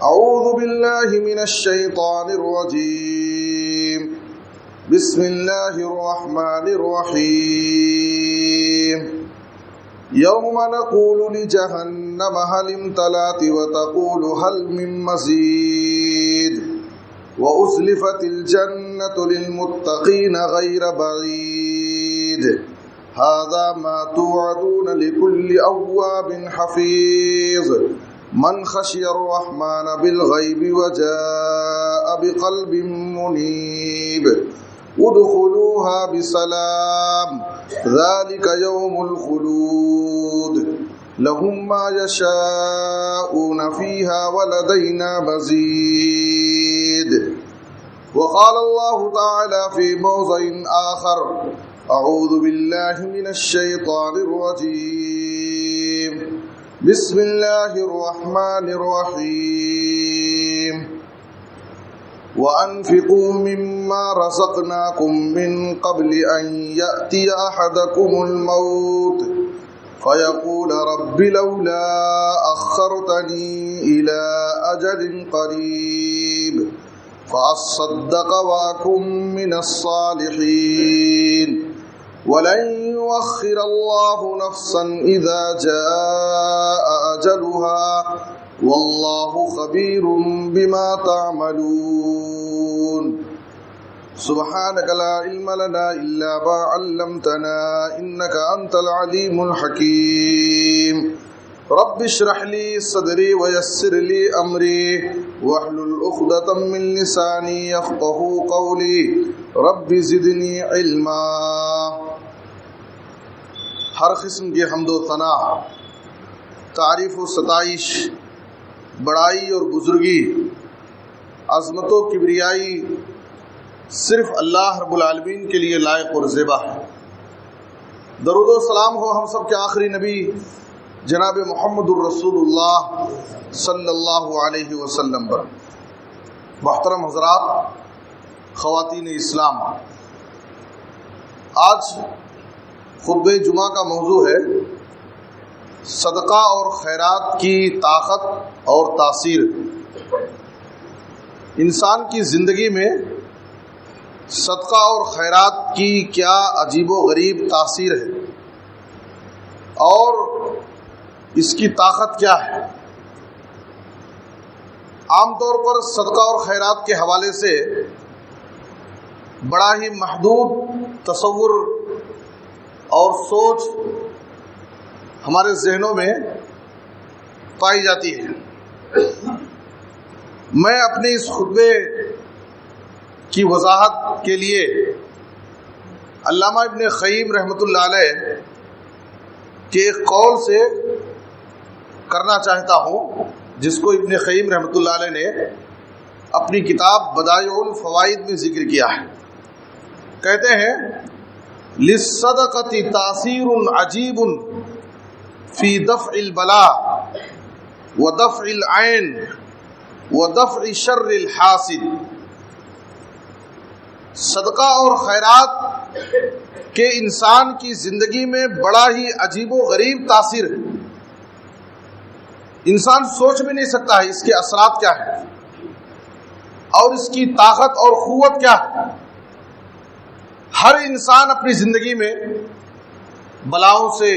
أعوذ بالله من الشيطان الرجيم بسم الله الرحمن الرحيم يوم نقول لجهنم هل امتلأت وتقول هل من مزيد وأزلفت الجنة للمتقين غير بعيد هذا ما توعدون لكل أواب حفيظ من خشي الرحمن بالغيب وجاء بقلب منيب ادخلوها بسلام ذلك يوم الخلود لهم ما يشاءون فيها ولدينا مزيد. وقال الله تعالى في موضع آخر أعوذ بالله من الشيطان الرجيم بسم الله الرحمن الرحيم وأنفقوا مما رزقناكم من قبل أن يأتي أحدكم الموت فيقول رب لولا أخرتني إلى أجل قريب فأصدق وأكن من الصالحين ولن يؤخر الله نفسا إذا جاء أجلها والله خبير بما تعملون. سبحانك لا علم لنا إلا ما علمتنا إنك أنت العليم الحكيم. رب اشرح لي صدري ويسر لي أمري واحلل عقدة من لساني يفقهوا قولي رب زدنی علما. ہر قسم کی حمد و ثنا، تعریف و ستائش، بڑائی اور بزرگی، عظمت و کبریائی صرف اللہ رب العالمین کے لیے لائق اور زیبا ہے. درود و سلام ہو ہم سب کے آخری نبی جناب محمد الرسول اللہ صلی اللہ علیہ وسلم پر. محترم حضرات، خواتین اسلام، آج خطبہ جمعہ کا موضوع ہے صدقہ اور خیرات کی طاقت اور تاثیر. انسان کی زندگی میں صدقہ اور خیرات کی کیا عجیب و غریب تاثیر ہے اور اس کی طاقت کیا ہے. عام طور پر صدقہ اور خیرات کے حوالے سے بڑا ہی محدود تصور اور سوچ ہمارے ذہنوں میں پائی جاتی ہے. میں اپنے اس خطبے کی وضاحت کے لیے علامہ ابن قیم رحمۃ اللہ علیہ کے ایک قول سے کرنا چاہتا ہوں، جس کو ابن قیم رحمۃ اللہ علیہ نے اپنی کتاب بدائع الفوائد میں ذکر کیا ہے. کہتے ہیں للصدقۃ تاثیر عجیب فی دفع البلاء ودفع العین ودفع شر الحاسد. صدقہ اور خیرات کے انسان کی زندگی میں بڑا ہی عجیب و غریب تاثیر ہے. انسان سوچ بھی نہیں سکتا ہے اس کے اثرات کیا ہیں اور اس کی طاقت اور قوت کیا ہے. ہر انسان اپنی زندگی میں بلاؤں سے،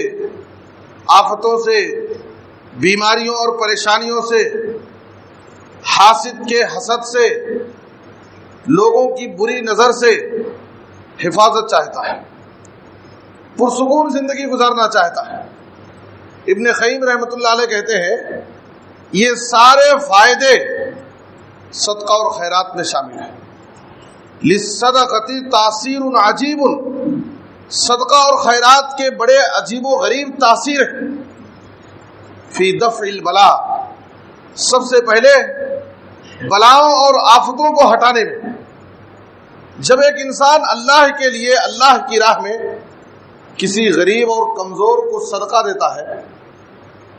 آفتوں سے، بیماریوں اور پریشانیوں سے، حاسد کے حسد سے، لوگوں کی بری نظر سے حفاظت چاہتا ہے، پرسکون زندگی گزارنا چاہتا ہے. ابن قیم رحمۃ اللہ علیہ کہتے ہیں یہ سارے فائدے صدقہ اور خیرات میں شامل ہیں. للصدقۃ تاثیر عجیب، صدقہ اور خیرات کے بڑے عجیب و غریب تاثیر ہیں. فی دفع البلاء، سب سے پہلے بلاؤں اور آفتوں کو ہٹانے میں. جب ایک انسان اللہ کے لیے اللہ کی راہ میں کسی غریب اور کمزور کو صدقہ دیتا ہے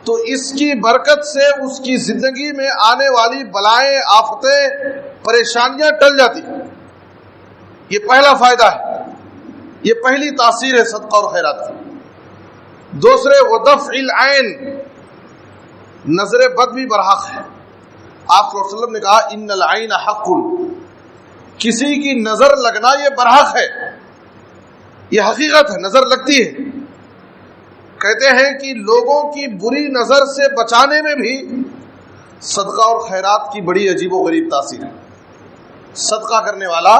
تو اس کی برکت سے اس کی زندگی میں آنے والی بلائیں، آفتیں، پریشانیاں ٹل جاتی ہیں. یہ پہلا فائدہ ہے، یہ پہلی تاثیر ہے صدقہ اور خیرات کی. دوسرے ودفع العین، نظر بد بھی برحق ہے. آپ صلی اللہ علیہ وسلم نے کہا ان العین حق، کسی کی نظر لگنا یہ برحق ہے، یہ حقیقت ہے، نظر لگتی ہے۔ کہتے ہیں کہ لوگوں کی بری نظر سے بچانے میں بھی صدقہ اور خیرات کی بڑی عجیب و غریب تاثیر ہے۔ صدقہ کرنے والا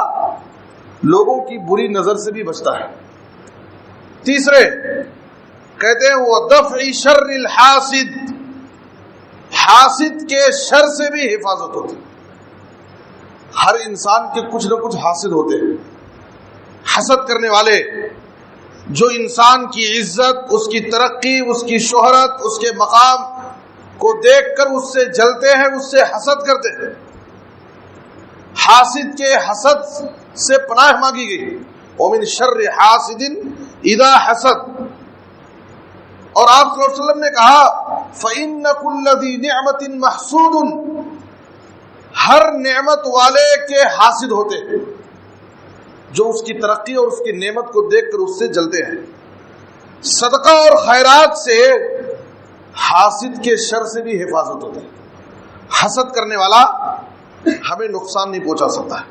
لوگوں کی بری نظر سے بھی بچتا ہے۔ تیسرے کہتے ہیں وہ دفع شر الحاسد، حاسد کے شر سے بھی حفاظت ہوتی ہے۔ ہر انسان کے کچھ نہ کچھ حاسد ہوتے ہیں، حسد کرنے والے جو انسان کی عزت، اس کی ترقی، اس کی شہرت، اس کے مقام کو دیکھ کر اس سے جلتے ہیں، اس سے حسد کرتے ہیں۔ حاسد کے حسد سے پناہ مانگی گئی، ومن شر حاسد اذا حسد۔ اور آپ صلی اللہ علیہ وسلم نے کہا فإن كل ذی نعمت محسود، ہر نعمت والے کے حاسد ہوتے ہیں جو اس کی ترقی اور اس کی نعمت کو دیکھ کر اس سے جلتے ہیں۔ صدقہ اور خیرات سے حاسد کے شر سے بھی حفاظت ہوتی ہے۔ حسد کرنے والا ہمیں نقصان نہیں پہنچا سکتا ہے۔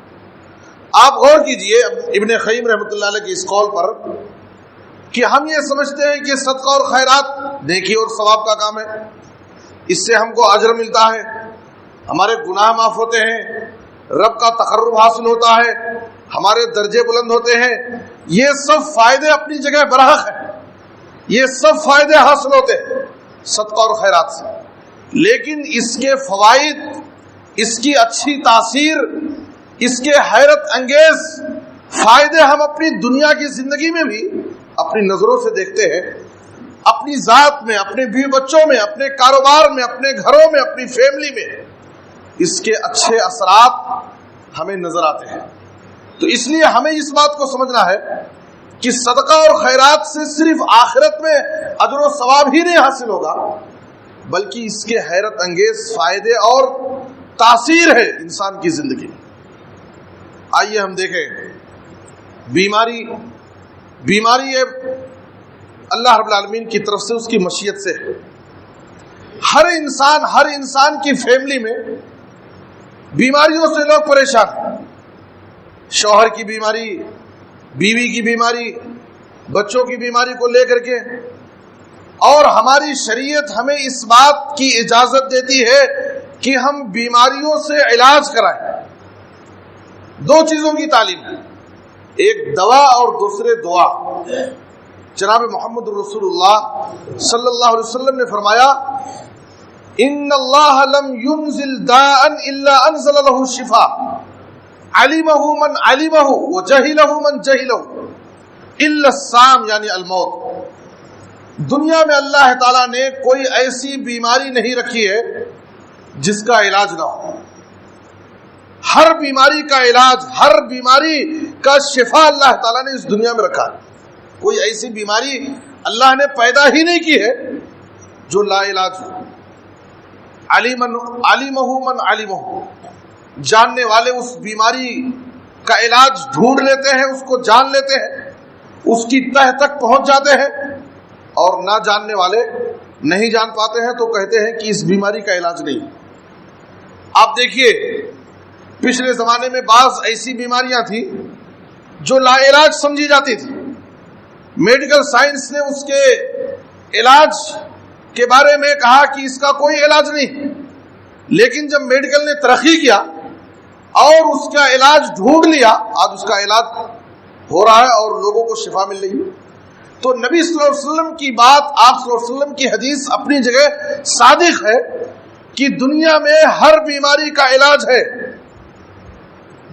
آپ غور کیجئے ابن قیم رحمۃ اللہ علیہ کے اس قول پر کہ ہم یہ سمجھتے ہیں کہ صدقہ اور خیرات نیکی اور ثواب کا کام ہے، اس سے ہم کو اجر ملتا ہے، ہمارے گناہ معاف ہوتے ہیں، رب کا تقرب حاصل ہوتا ہے، ہمارے درجے بلند ہوتے ہیں۔ یہ سب فائدے اپنی جگہ برحق ہیں، یہ سب فائدے حاصل ہوتے ہیں صدقہ اور خیرات سے، لیکن اس کے فوائد، اس کی اچھی تاثیر، اس کے حیرت انگیز فائدے ہم اپنی دنیا کی زندگی میں بھی اپنی نظروں سے دیکھتے ہیں، اپنی ذات میں، اپنے بیوی بچوں میں، اپنے کاروبار میں، اپنے گھروں میں، اپنی فیملی میں اس کے اچھے اثرات ہمیں نظر آتے ہیں۔ تو اس لیے ہمیں اس بات کو سمجھنا ہے کہ صدقہ اور خیرات سے صرف آخرت میں اجر و ثواب ہی نہیں حاصل ہوگا، بلکہ اس کے حیرت انگیز فائدے اور تاثیر ہے انسان کی زندگی میں۔ آئیے ہم دیکھیں بیماری ہے اللہ رب العالمین کی طرف سے، اس کی مشیت سے ہے۔ ہر انسان کی فیملی میں بیماریوں سے لوگ پریشان ہیں، شوہر کی بیماری، بیوی کی بیماری، بچوں کی بیماری کو لے کر کے، اور ہماری شریعت ہمیں اس بات کی اجازت دیتی ہے کہ ہم بیماریوں سے علاج کرائیں۔ دو چیزوں کی تعلیم ہے، ایک دوا اور دوسرے دعا۔ جناب محمد رسول اللہ صلی اللہ علیہ وسلم نے فرمایا ان اللہ لم ينزل داء الا انزل له الشفاء علمه من علمه وجهله من جهله الا السام یعنی الموت۔ دنیا میں اللہ تعالیٰ نے کوئی ایسی بیماری نہیں رکھی ہے جس کا علاج نہ ہو۔ ہر بیماری کا علاج، ہر بیماری کا شفا اللہ تعالیٰ نے اس دنیا میں رکھا ہے۔ کوئی ایسی بیماری اللہ نے پیدا ہی نہیں کی ہے جو لا علاج ہو۔ علمہ من علمہ، جاننے والے اس بیماری کا علاج ڈھونڈ لیتے ہیں، اس کو جان لیتے ہیں، اس کی تہ تک پہنچ جاتے ہیں، اور نہ جاننے والے نہیں جان پاتے ہیں تو کہتے ہیں کہ اس بیماری کا علاج نہیں۔ آپ دیکھیے پچھلے زمانے میں بعض ایسی بیماریاں تھیں جو لا علاج سمجھی جاتی تھی، میڈیکل سائنس نے اس کے علاج کے بارے میں کہا کہ اس کا کوئی علاج نہیں، لیکن جب میڈیکل نے ترقی کیا اور اس کا علاج ڈھونڈ لیا، آج اس کا علاج ہو رہا ہے اور لوگوں کو شفا مل رہی ہے۔ تو نبی صلی اللہ علیہ وسلم کی بات، آپ صلی اللہ علیہ وسلم کی حدیث اپنی جگہ صادق ہے کہ دنیا میں ہر بیماری کا علاج ہے،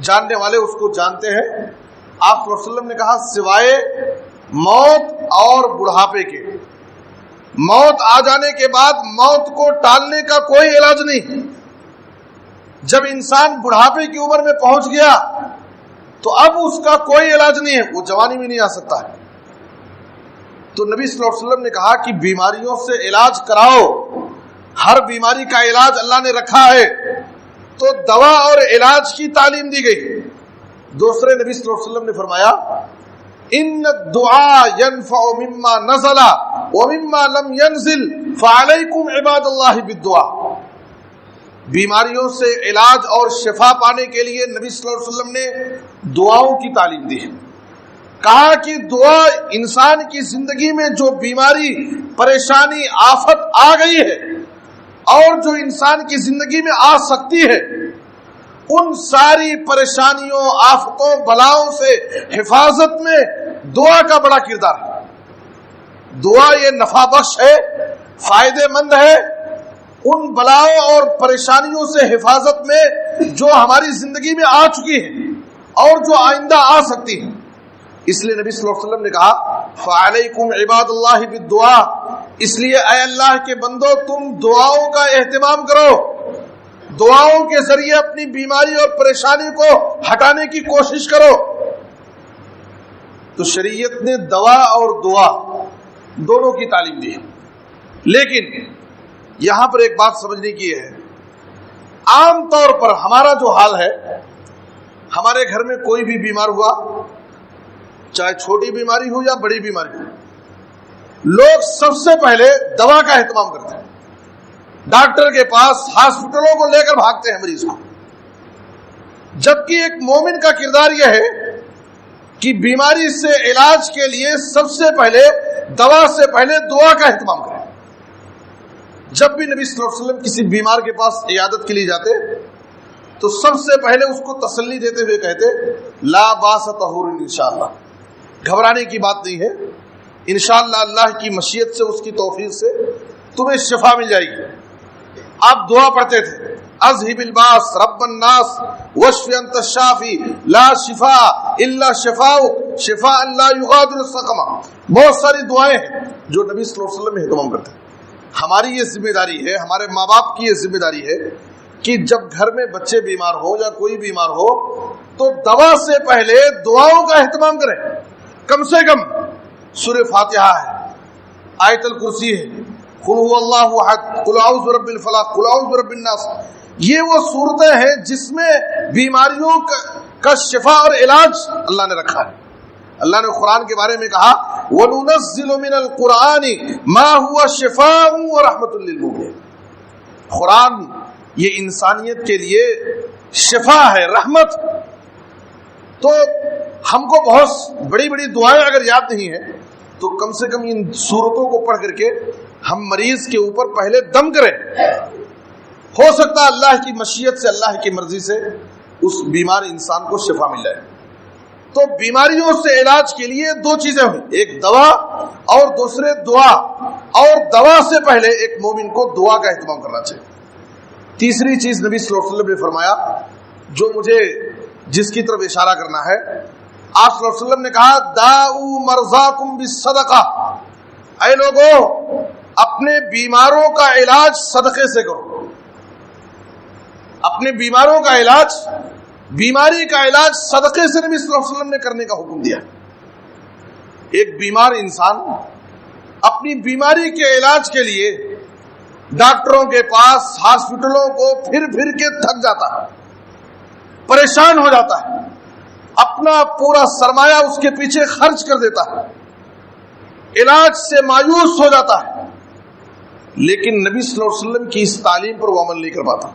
جاننے والے اس کو جانتے ہیں۔ آپ صلی اللہ علیہ وسلم نے کہا سوائے موت اور بڑھاپے کے، موت آ جانے کے بعد موت کو ٹالنے کا کوئی علاج نہیں۔ جب انسان بڑھاپے کی عمر میں پہنچ گیا تو اب اس کا کوئی علاج نہیں ہے، وہ جوانی میں نہیں آ سکتا ہے۔ تو نبی صلی اللہ علیہ وسلم نے کہا کہ بیماریوں سے علاج کراؤ، ہر بیماری کا علاج اللہ نے رکھا ہے، تو دوا اور علاج کی تعلیم دی گئی۔ دوسرے نبی صلی اللہ علیہ وسلم نے فرمایا ان الدعاء ينفع مما نزل ومما لم ينزل فعليكم عباد الله بالدعاء۔ بیماریوں سے علاج اور شفا پانے کے لیے نبی صلی اللہ علیہ وسلم نے دعاؤں کی تعلیم دی ہے. کہا کہ دعا انسان کی زندگی میں جو بیماری پریشانی آفت آ گئی ہے اور جو انسان کی زندگی میں آ سکتی ہے ان ساری پریشانیوں آفتوں بلاؤں سے حفاظت میں دعا کا بڑا کردار ہے. دعا یہ نفع بخش ہے, فائدے مند ہے ان بلاؤں اور پریشانیوں سے حفاظت میں جو ہماری زندگی میں آ چکی ہے اور جو آئندہ آ سکتی ہے. اس لیے نبی صلی اللہ علیہ وسلم نے کہا فعلیکم عباد اللہ بالدعا, اس لیے اے اللہ کے بندو تم دعاؤں کا اہتمام کرو, دعاؤں کے ذریعے اپنی بیماری اور پریشانی کو ہٹانے کی کوشش کرو. تو شریعت نے دوا اور دعا دونوں کی تعلیم دی ہے. لیکن یہاں پر ایک بات سمجھنے کی ہے, عام طور پر ہمارا جو حال ہے, ہمارے گھر میں کوئی بھی بیمار ہوا, چاہے چھوٹی بیماری ہو یا بڑی بیماری ہو, لوگ سب سے پہلے دوا کا اہتمام کرتے ہیں, ڈاکٹر کے پاس ہاسپٹلوں کو لے کر بھاگتے ہیں مریض کو. جبکہ ایک مومن کا کردار یہ ہے کہ بیماری سے علاج کے لیے سب سے پہلے دوا سے پہلے دعا کا اہتمام کریں. جب بھی نبی صلی اللہ علیہ وسلم کسی بیمار کے پاس عیادت کے لیے جاتے تو سب سے پہلے اس کو تسلی دیتے ہوئے کہتے لا باس طہور انشاءاللہ, گھبرانے کی بات نہیں ہے, انشاءاللہ اللہ کی مشیت سے اس کی توفیق سے تمہیں شفا مل جائے گی. آپ دعا پڑھتے تھے اذهب الباس رب الناس واشف انت الشافی لا شفاء الا شفاؤک شفاء لا یغادر سقما. بہت ساری دعائیں ہیں جو نبی صلی اللہ علیہ وسلم اہتمام کرتے ہیں. ہماری یہ ذمہ داری ہے, ہمارے ماں باپ کی یہ ذمہ داری ہے کہ جب گھر میں بچے بیمار ہو یا کوئی بیمار ہو تو دوا سے پہلے دعاؤں کا اہتمام کریں. کم سے کم سورہ فاتحہ ہے, آیت الکرسی ہے, قل هو اللہ احد, قل اعوذ برب الفلق, قل اعوذ برب الناس. یہ وہ صورتیں ہیں جس میں بیماریوں کا شفا اور علاج اللہ نے رکھا ہے. اللہ نے قرآن کے بارے میں کہا وَنُنَزِّلُ مِنَ الْقُرْآنِ مَا هُوَ شِفَاءٌ وَرَحْمَةٌ لِّلْمُؤْمِنِينَ. قرآن یہ انسانیت کے لیے شفا ہے, رحمت. تو ہم کو بہت بڑی بڑی دعائیں اگر یاد نہیں ہیں تو کم سے کم ان صورتوں کو پڑھ کر کے ہم مریض کے اوپر پہلے دم کریں. ہو سکتا ہے اللہ کی مشیت سے, اللہ کی مرضی سے اس بیمار انسان کو شفا مل جائے. تو بیماریوں سے علاج کے لیے دو چیزیں ہوئی, ایک دوا اور دوسرے دعا. اور دوا سے پہلے ایک مومن کو دعا کا اہتمام کرنا چاہیے. تیسری چیز نبی صلی اللہ علیہ وسلم نے فرمایا جو مجھے جس کی طرف اشارہ کرنا ہے, آپ صلی اللہ علیہ وسلم نے کہا داؤ مرضاکم بالصدقہ, اے لوگوں اپنے بیماروں کا علاج صدقے سے کرو. اپنے بیماروں کا علاج, بیماری کا علاج صدقے سے نبی صلی اللہ علیہ وسلم نے کرنے کا حکم دیا. ایک بیمار انسان اپنی بیماری کے علاج کے لیے ڈاکٹروں کے پاس ہاسپٹلوں کو پھر پھر کے تھک جاتا ہے, پریشان ہو جاتا ہے, اپنا پورا سرمایہ اس کے پیچھے خرچ کر دیتا ہے, علاج سے مایوس ہو جاتا ہے, لیکن نبی صلی اللہ علیہ وسلم کی اس تعلیم پر وہ عمل نہیں کر پاتا.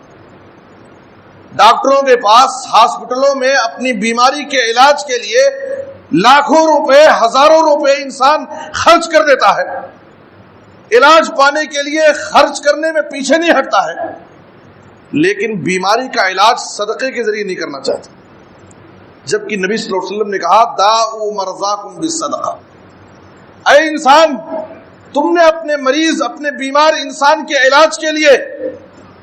ڈاکٹروں کے پاس ہاسپٹلوں میں اپنی بیماری کے علاج کے لیے لاکھوں روپے, ہزاروں روپے انسان خرچ کر دیتا ہے, علاج پانے کے لیے خرچ کرنے میں پیچھے نہیں ہٹتا ہے, لیکن بیماری کا علاج صدقے کے ذریعے نہیں کرنا چاہتا. جبکہ نبی صلی اللہ علیہ وسلم نے کہا داؤ مرضاکم بالصدقہ, اے انسان تم نے اپنے مریض, اپنے بیمار انسان کے علاج کے لیے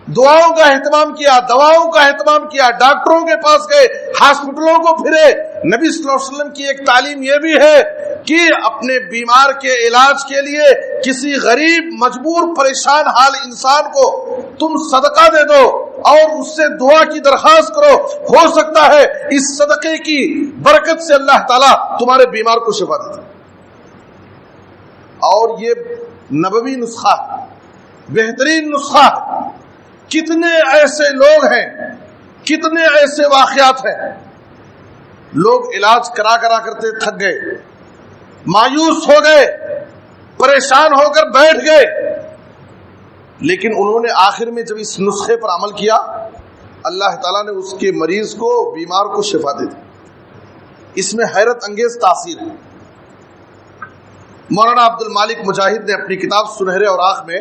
دعاؤں کا اہتمام کیا, دواؤں کا اہتمام کیا, ڈاکٹروں کے پاس گئے, ہاسپٹلوں کو پھرے. نبی صلی اللہ علیہ وسلم کی ایک تعلیم یہ بھی ہے کہ اپنے بیمار کے علاج کے لیے کسی غریب, مجبور, پریشان حال انسان کو تم صدقہ دے دو اور اس سے دعا کی درخواست کرو. ہو سکتا ہے اس صدقے کی برکت سے اللہ تعالیٰ تمہارے بیمار کو شفا دے. اور یہ نبوی نسخہ, بہترین نسخہ. کتنے ایسے لوگ ہیں, کتنے ایسے واقعات ہیں, لوگ علاج کرا کرتے تھک گئے, مایوس ہو گئے, پریشان ہو کر بیٹھ گئے, لیکن انہوں نے آخر میں جب اس نسخے پر عمل کیا، اللہ تعالیٰ نے اس کے مریض کو، بیمار کو شفا دے دی۔ اس میں حیرت انگیز تاثیر ہے۔ مولانا عبد المالک مجاہد نے اپنی کتاب سنہرے اوراق میں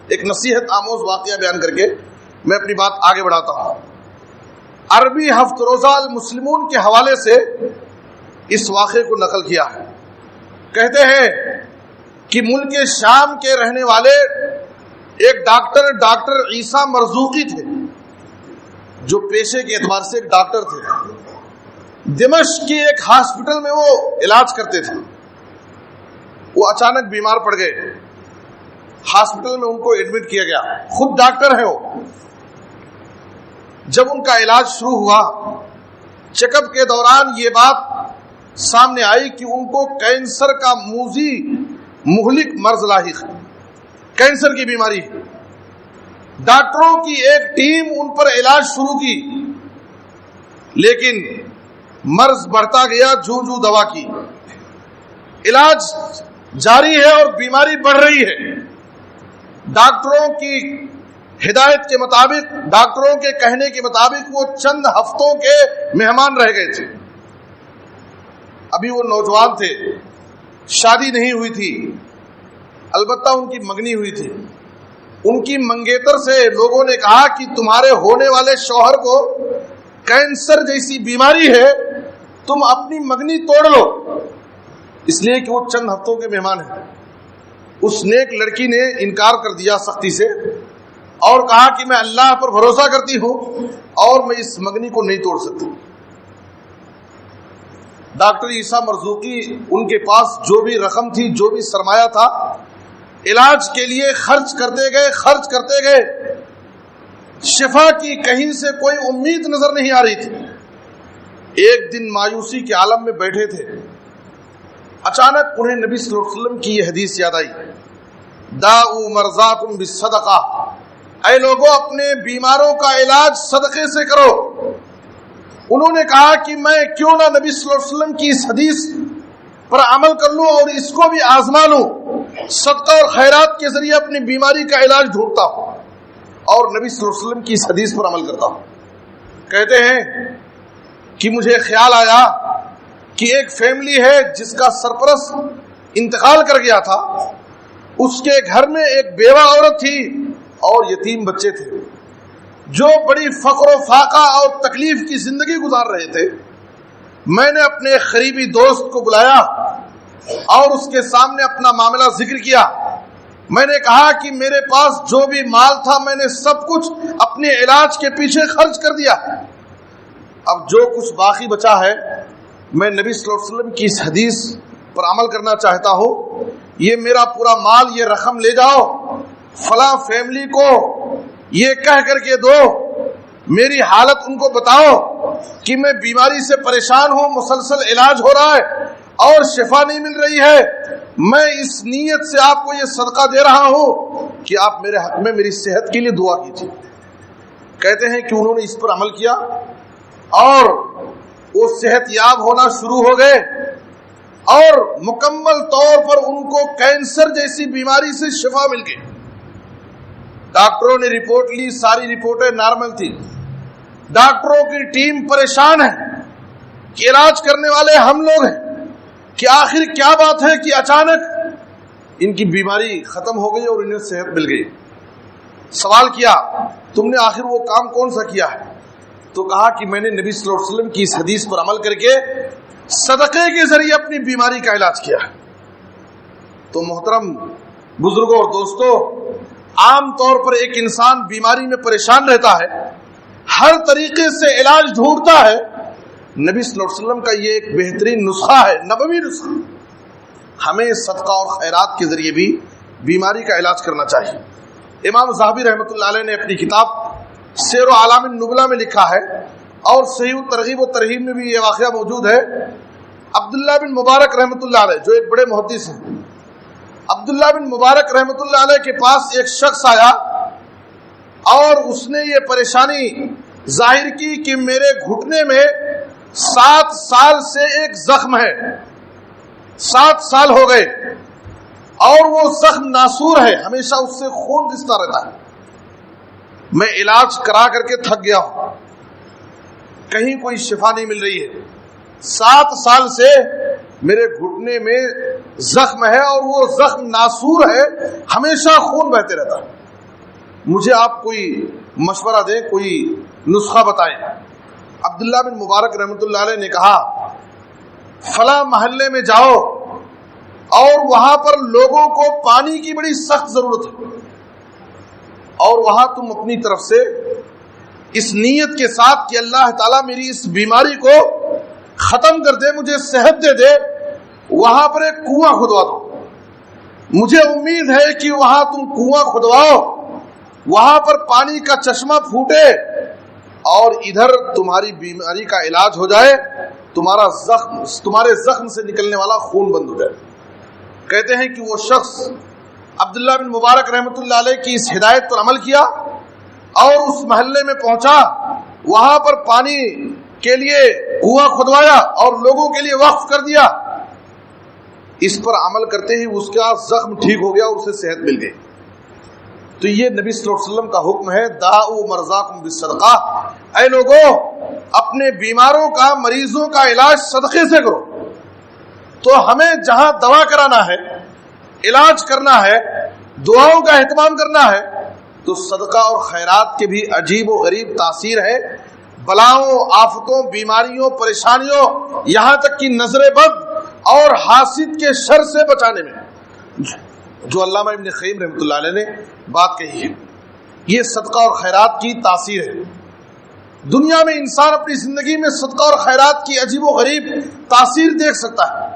ایک نصیحت آموز واقعہ بیان کر کے میں اپنی بات آگے بڑھاتا ہوں۔ عربی ہفت روزہ المسلمون کے حوالے سے اس واقعے کو نقل کیا ہے۔ کہتے ہیں کہ ملک شام کے رہنے والے ایک ڈاکٹر عیسیٰ مرزوقی تھے، جو پیشے کے اعتبار سے ایک ڈاکٹر تھے۔ دمشق کی ایک ہاسپٹل میں وہ علاج کرتے تھے۔ وہ اچانک بیمار پڑ گئے، ہاسپٹل میں ان کو ایڈمٹ کیا گیا۔ خود ڈاکٹر ہیں وہ۔ جب ان کا علاج شروع ہوا، چیک اپ کے دوران یہ بات سامنے آئی کہ ان کو کینسر کا موذی مہلک مرض لاحق ہے، کینسر کی بیماری ہے۔ ڈاکٹروں کی ایک ٹیم ان پر علاج شروع کی، لیکن مرض بڑھتا گیا جوں جوں دوا کی۔ علاج جاری ہے اور بیماری بڑھ رہی ہے۔ ڈاکٹروں کی ہدایت کے مطابق، ڈاکٹروں کے کہنے کے مطابق وہ چند ہفتوں کے مہمان رہ گئے تھے۔ ابھی وہ نوجوان تھے، شادی نہیں ہوئی تھی، البتہ ان کی منگنی ہوئی تھی۔ ان کی منگیتر سے لوگوں نے کہا کہ تمہارے ہونے والے شوہر کو کینسر جیسی بیماری ہے، تم اپنی منگنی توڑ لو، اس لیے کہ وہ چند ہفتوں کے مہمان ہیں۔ اس نیک لڑکی نے انکار کر دیا سختی سے اور کہا کہ میں اللہ پر بھروسہ کرتی ہوں اور میں اس منگنی کو نہیں توڑ سکتی۔ ڈاکٹر عیسیٰ مرزوقی ان کے پاس جو بھی رقم تھی، جو بھی سرمایہ تھا، علاج کے لیے خرچ کرتے گئے۔ شفا کی کہیں سے کوئی امید نظر نہیں آ رہی تھی۔ ایک دن مایوسی کے عالم میں بیٹھے تھے، اچانک انہیں نبی صلی اللہ علیہ وسلم کی یہ حدیث یاد آئی، داؤ مرضاکم بالصدقہ، اے لوگوں اپنے بیماروں کا علاج صدقے سے کرو۔ انہوں نے کہا کہ میں کیوں نہ نبی صلی اللہ علیہ وسلم کی اس حدیث پر عمل کر لوں اور اس کو بھی آزما لوں، صدقہ اور خیرات کے ذریعے اپنی بیماری کا علاج ڈھونڈتا ہوں اور نبی صلی اللہ علیہ وسلم کی اس حدیث پر عمل کرتا ہوں۔ کہتے ہیں کہ مجھے خیال آیا کہ ایک فیملی ہے جس کا سرپرست انتقال کر گیا تھا، اس کے گھر میں ایک بیوہ عورت تھی اور یتیم بچے تھے، جو بڑی فقر و فاقہ اور تکلیف کی زندگی گزار رہے تھے۔ میں نے اپنے قریبی دوست کو بلایا اور اس کے سامنے اپنا معاملہ ذکر کیا۔ میں نے کہا کہ میرے پاس جو بھی مال تھا میں نے سب کچھ اپنے علاج کے پیچھے خرچ کر دیا، اب جو کچھ باقی بچا ہے میں نبی صلی اللہ علیہ وسلم کی اس حدیث پر عمل کرنا چاہتا ہوں، یہ میرا پورا مال، یہ رقم لے جاؤ، فلاں فیملی کو یہ کہہ کر کے دو، میری حالت ان کو بتاؤ کہ میں بیماری سے پریشان ہوں، مسلسل علاج ہو رہا ہے اور شفا نہیں مل رہی ہے، میں اس نیت سے آپ کو یہ صدقہ دے رہا ہوں کہ آپ میرے حق میں میری صحت کے لیے دعا کیجیے۔ کہتے ہیں کہ انہوں نے اس پر عمل کیا اور وہ صحت یاب ہونا شروع ہو گئے اور مکمل طور پر ان کو کینسر جیسی بیماری سے شفا مل گئی۔ ڈاکٹروں نے رپورٹ لی، ساری رپورٹیں نارمل تھی۔ ڈاکٹروں کی ٹیم پریشان ہے کہ علاج کرنے والے ہم لوگ ہیں کہ آخر کیا بات ہے کہ اچانک ان کی بیماری ختم ہو گئی اور انہیں صحت مل گئی۔ سوال کیا تم نے آخر وہ کام کون سا کیا ہے؟ تو کہا کہ میں نے نبی صلی اللہ علیہ وسلم کی اس حدیث پر عمل کر کے صدقے کے ذریعے اپنی بیماری کا علاج کیا ہے۔ تو محترم بزرگوں اور دوستوں، عام طور پر ایک انسان بیماری میں پریشان رہتا ہے، ہر طریقے سے علاج ڈھونڈتا ہے۔ نبی صلی اللہ علیہ وسلم کا یہ ایک بہترین نسخہ ہے، نبوی نسخہ۔ ہمیں صدقہ اور خیرات کے ذریعے بھی بیماری کا علاج کرنا چاہیے۔ امام ذہبی رحمۃ اللہ علیہ نے اپنی کتاب سیر و اعلام النبلہ میں لکھا ہے اور صحیح الترغیب و ترہیب میں بھی یہ واقعہ موجود ہے۔ عبداللہ بن مبارک رحمۃ اللہ علیہ جو ایک بڑے محدث ہیں، عبداللہ بن مبارک رحمۃ اللہ علیہ کے پاس ایک شخص آیا اور اس نے یہ پریشانی ظاہر کی کہ میرے گھٹنے میں 7 سال سے ایک زخم ہے، 7 سال ہو گئے اور وہ زخم ناسور ہے، ہمیشہ اس سے خون رستا رہتا ہے۔ میں علاج کرا کر کے تھک گیا ہوں، کہیں کوئی شفا نہیں مل رہی ہے، 7 سال سے میرے گھٹنے میں زخم ہے اور وہ زخم ناسور ہے، ہمیشہ خون بہتے رہتا ہے، مجھے آپ کوئی مشورہ دیں، کوئی نسخہ بتائیں۔ عبداللہ بن مبارک رحمۃ اللہ علیہ نے کہا فلاں محلے میں جاؤ اور وہاں پر لوگوں کو پانی کی بڑی سخت ضرورت ہے، اور وہاں تم اپنی طرف سے اس نیت کے ساتھ کہ اللہ تعالیٰ میری اس بیماری کو ختم کر دے، مجھے صحت دے دے، وہاں پر ایک کنواں کھدوا دو، مجھے امید ہے کہ وہاں تم کنواں کھدواؤ، وہاں پر پانی کا چشمہ پھوٹے اور ادھر تمہاری بیماری کا علاج ہو جائے، تمہارے زخم سے نکلنے والا خون بند ہو جائے۔ کہتے ہیں کہ وہ شخص عبداللہ بن مبارک رحمۃ اللہ علیہ کی اس ہدایت پر عمل کیا اور اس محلے میں پہنچا، وہاں پر پانی کے لیے کنواں کھدوایا اور لوگوں کے لیے وقف کر دیا۔ اس پر عمل کرتے ہی اس کا زخم ٹھیک ہو گیا اور اسے صحت مل گئی۔ تو یہ نبی صلی اللہ علیہ وسلم کا حکم ہے، داؤ مرضاکم بالصدقہ، اے لوگوں اپنے بیماروں کا، مریضوں کا علاج صدقے سے کرو۔ تو ہمیں جہاں دوا کرانا ہے، علاج کرنا ہے، دعاؤں کا اہتمام کرنا ہے، تو صدقہ اور خیرات کے بھی عجیب و غریب تاثیر ہے، بلاؤں، آفتوں، بیماریوں، پریشانیوں، یہاں تک کہ نظر بد اور حاسد کے شر سے بچانے میں، جو علامہ ابن قیم رحمۃ اللہ علیہ نے بات کہی ہے۔ یہ صدقہ اور خیرات کی تاثیر ہے۔ دنیا میں انسان اپنی زندگی میں صدقہ اور خیرات کی عجیب و غریب تاثیر دیکھ سکتا ہے۔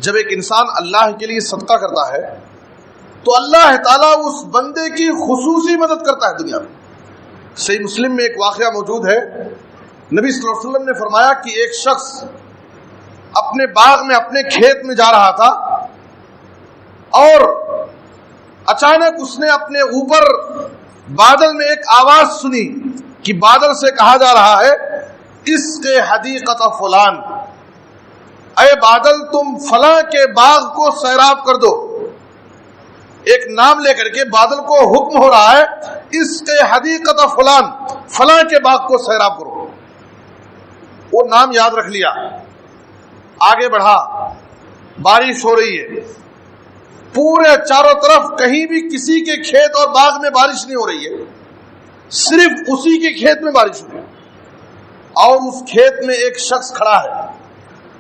جب ایک انسان اللہ کے لیے صدقہ کرتا ہے تو اللہ تعالیٰ اس بندے کی خصوصی مدد کرتا ہے دنیا میں۔ صحیح مسلم میں ایک واقعہ موجود ہے، نبی صلی اللہ علیہ وسلم نے فرمایا کہ ایک شخص اپنے باغ میں، اپنے کھیت میں جا رہا تھا اور اچانک اس نے اپنے اوپر بادل میں ایک آواز سنی کہ بادل سے کہا جا رہا ہے اس کے حدیقت فلان، اے بادل تم فلاں کے باغ کو سیراب کر دو۔ ایک نام لے کر کے بادل کو حکم ہو رہا ہے اس کے حدیقت فلان، فلاں کے باغ کو سیراب کرو۔ وہ نام یاد رکھ لیا، آگے بڑھا، بارش ہو رہی ہے، پورے چاروں طرف کہیں بھی کسی کے کھیت اور باغ میں بارش نہیں ہو رہی ہے، صرف اسی کے کھیت میں بارش ہو رہی ہے، اور اس کھیت میں ایک شخص کھڑا ہے،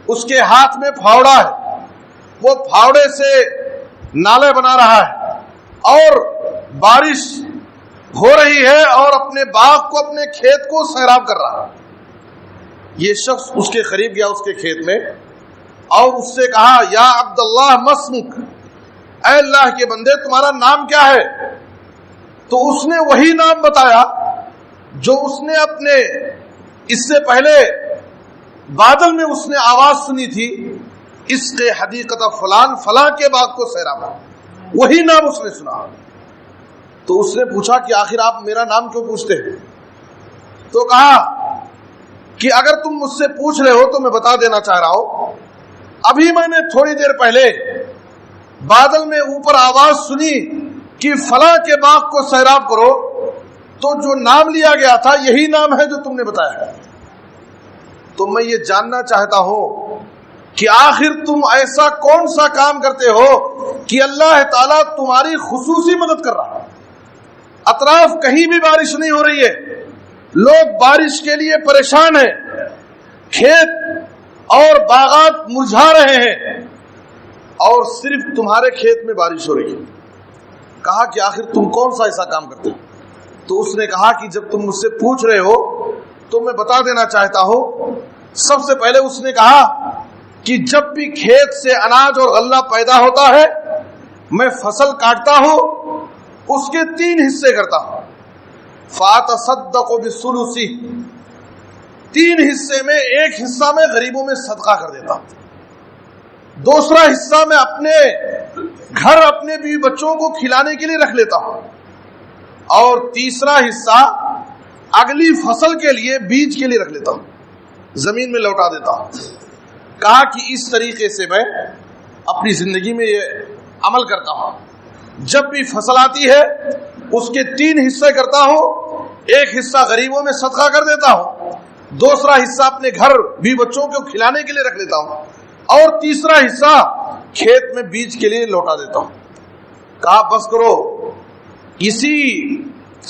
اس کے ہاتھ میں پھاوڑا ہے، وہ پھاوڑے سے نالے بنا رہا ہے اور بارش ہو رہی ہے اور اپنے باغ کو، اپنے کھیت کو سیراب کر رہا ہے۔ یہ شخص اس کے قریب گیا، اس کے کھیت میں، اور اس سے کہا یا عبداللہ مسمک، اے اللہ کے بندے تمہارا نام کیا ہے؟ تو اس نے وہی نام بتایا جو اس نے اپنے اس سے پہلے بادل میں اس نے آواز سنی تھی، اس کے حدیقت فلان، فلاں کے باغ کو سیراب، وہی نام اس نے سنا۔ تو اس نے پوچھا کہ آخر آپ میرا نام کیوں پوچھتے ہیں؟ تو کہا کہ اگر تم مجھ سے پوچھ رہے ہو تو میں بتا دینا چاہ رہا ہوں، ابھی میں نے تھوڑی دیر پہلے بادل میں اوپر آواز سنی کہ فلاں کے باغ کو سیراب کرو، تو جو نام لیا گیا تھا یہی نام ہے جو تم نے بتایا ہے۔ تو میں یہ جاننا چاہتا ہوں کہ آخر تم ایسا کون سا کام کرتے ہو کہ اللہ تعالیٰ تمہاری خصوصی مدد کر رہا ہے؟ اطراف کہیں بھی بارش نہیں ہو رہی ہے، لوگ بارش کے لیے پریشان ہیں، کھیت اور باغات مرجھا رہے ہیں، اور صرف تمہارے کھیت میں بارش ہو رہی ہے۔ کہا کہ آخر تم کون سا ایسا کام کرتے ہو؟ تو اس نے کہا کہ جب تم مجھ سے پوچھ رہے ہو تو میں بتا دینا چاہتا ہوں۔ سب سے پہلے اس نے کہا کہ جب بھی کھیت سے اناج اور غلہ پیدا ہوتا ہے، میں فصل کاٹتا ہوں، اس کے 3 حصے کرتا ہوں، فاتصدق بالثلث، 3 حصے میں 1 حصہ میں غریبوں میں صدقہ کر دیتا ہوں، دوسرا حصہ میں اپنے گھر، اپنے بیوی بچوں کو کھلانے کے لیے رکھ لیتا ہوں، اور تیسرا حصہ اگلی فصل کے لیے، بیج کے لیے رکھ لیتا ہوں، زمین میں لوٹا دیتا ہوں۔ کہا کہ اس طریقے سے میں اپنی زندگی میں یہ عمل کرتا ہوں، جب بھی فصل آتی ہے اس کے 3 حصے کرتا ہوں، ایک حصہ غریبوں میں صدقہ کر دیتا ہوں، دوسرا حصہ اپنے گھر بھی بچوں کو کھلانے کے لیے رکھ لیتا ہوں، اور تیسرا حصہ کھیت میں بیج کے لیے لوٹا دیتا ہوں۔ کہا بس کرو، اسی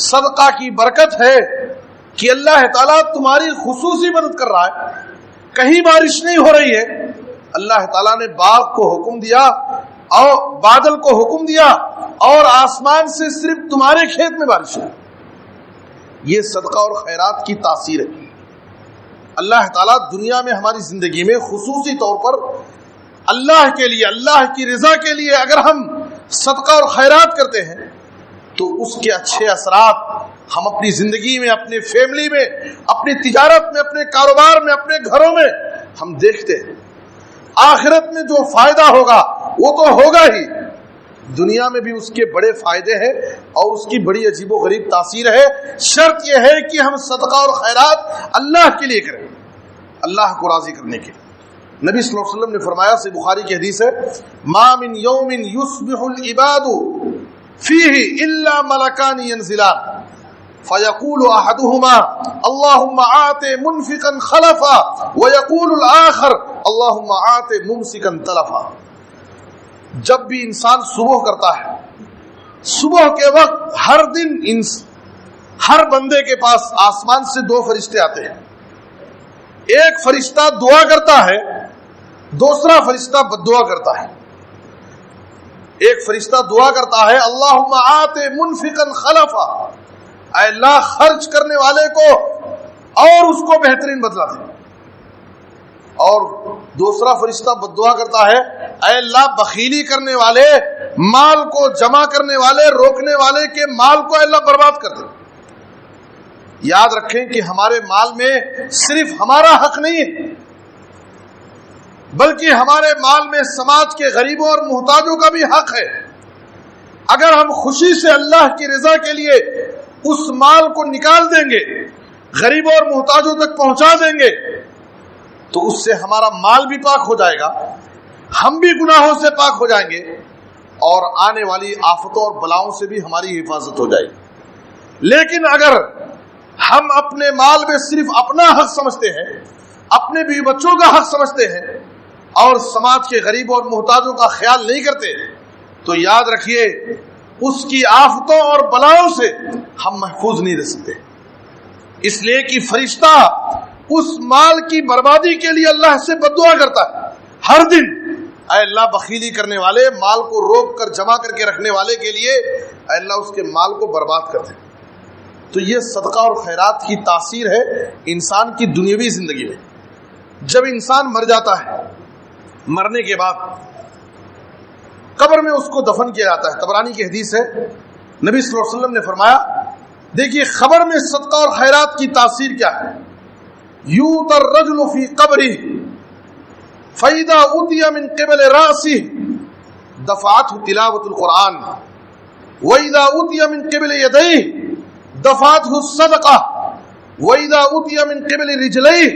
صدقہ کی برکت ہے کہ اللہ تعالیٰ تمہاری خصوصی مدد کر رہا ہے۔ کہیں بارش نہیں ہو رہی ہے، اللہ تعالیٰ نے باغ کو حکم دیا اور بادل کو حکم دیا اور آسمان سے صرف تمہارے کھیت میں بارش ہے۔ یہ صدقہ اور خیرات کی تاثیر ہے۔ اللہ تعالیٰ دنیا میں ہماری زندگی میں خصوصی طور پر اللہ کے لیے، اللہ کی رضا کے لیے اگر ہم صدقہ اور خیرات کرتے ہیں تو اس کے اچھے اثرات ہم اپنی زندگی میں، اپنے فیملی میں، اپنی تجارت میں، اپنے کاروبار میں، اپنے گھروں میں ہم دیکھتے ہیں۔ آخرت میں جو فائدہ ہوگا وہ تو ہوگا ہی، دنیا میں بھی اس کے بڑے فائدے ہیں اور اس کی بڑی عجیب و غریب تاثیر ہے۔ شرط یہ ہے کہ ہم صدقہ اور خیرات اللہ کے لیے کریں، اللہ کو راضی کرنے کے لیے۔ نبی صلی اللہ علیہ وسلم نے فرمایا، سے بخاری کی حدیث ہے، ما من یوم یصبح العباد فیہ الا ملکان ینزلان فیقول احدہما اللہم آت منفقا خلفا ویقول الاخر اللہم آت ممسکا تلفا۔ جب بھی انسان صبح کرتا ہے، صبح کے وقت ہر دن ہر بندے کے پاس آسمان سے دو فرشتے آتے ہیں۔ ایک فرشتہ دعا کرتا ہے، دوسرا فرشتہ بد دعا کرتا ہے۔ ایک فرشتہ دعا کرتا ہے اللہم آت منفقا خلفا، اے اللہ خرچ کرنے والے کو اور اس کو بہترین بدلہ دے۔ اور دوسرا فرشتہ بد دعا کرتا ہے اے اللہ بخیلی کرنے والے، مال کو جمع کرنے والے، روکنے والے کے مال کو اے اللہ برباد کر دے۔ یاد رکھیں کہ ہمارے مال میں صرف ہمارا حق نہیں ہے، بلکہ ہمارے مال میں سماج کے غریبوں اور محتاجوں کا بھی حق ہے۔ اگر ہم خوشی سے اللہ کی رضا کے لیے اس مال کو نکال دیں گے، غریبوں اور محتاجوں تک پہنچا دیں گے، تو اس سے ہمارا مال بھی پاک ہو جائے گا، ہم بھی گناہوں سے پاک ہو جائیں گے، اور آنے والی آفتوں اور بلاؤں سے بھی ہماری حفاظت ہو جائے گی۔ لیکن اگر ہم اپنے مال میں صرف اپنا حق سمجھتے ہیں، اپنے بیوی بچوں کا حق سمجھتے ہیں اور سماج کے غریبوں اور محتاجوں کا خیال نہیں کرتے، تو یاد رکھیے اس کی آفتوں اور بلاؤں سے ہم محفوظ نہیں رہ سکتے۔ اس لیے کہ فرشتہ اس مال کی بربادی کے لیے اللہ سے بد دعا کرتا ہے ہر دن، اے اللہ بخیلی کرنے والے، مال کو روک کر جمع کر کے رکھنے والے کے لیے اے اللہ اس کے مال کو برباد کر دے۔ تو یہ صدقہ اور خیرات کی تاثیر ہے انسان کی دنیاوی زندگی میں۔ جب انسان مر جاتا ہے، مرنے کے بعد قبر میں اس کو دفن کیا جاتا ہے۔ طبرانی کی حدیث ہے، نبی صلی اللہ علیہ وسلم نے فرمایا، دیکھیے قبر میں صدقہ اور خیرات کی تاثیر کیا ہے۔ یوت الرجل فی قبرہ فاذا اوتی من قبل راسہ دفعته تلاوۃ القرآن واذا اوتی من قبل یدیہ دفعته الصدقہ واذا اوتی من قبل رجلیہ